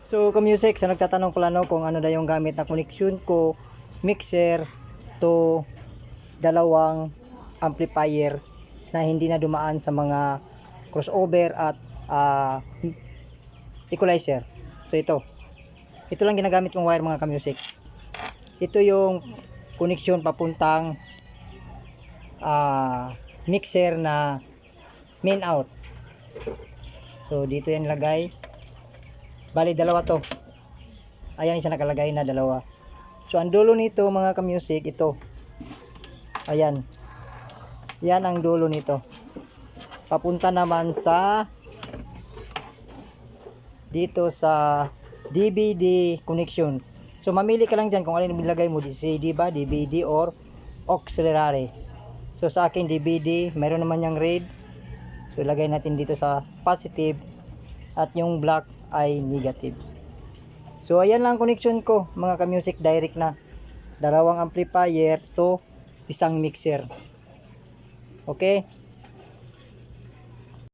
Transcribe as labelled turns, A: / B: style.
A: So ka-music, sa nagtatanong pala no kung ano na yung gamit na connection ko, mixer to dalawang amplifier na hindi na dumaan sa mga crossover at equalizer. So ito lang ginagamit kong wire mga ka-music. Ito yung connection papuntang mixer na main out. So dito yan lagay. Bali dalawa to. Ayan, isa nakalagay na dalawa. So ang dulo nito mga ka-music, ito. Ayan. Yan ang dulo nito. Papunta naman sa dito sa DVD connection. So mamili ka lang diyan kung alin ilagay mo, CD ba, DVD or auxiliary. So sa akin DVD, mayroon naman yang red. So ilagay natin dito sa positive at yung black ay negative. So ayan lang connection ko mga ka-music, direct na. Dalawang amplifier to isang mixer. Okay?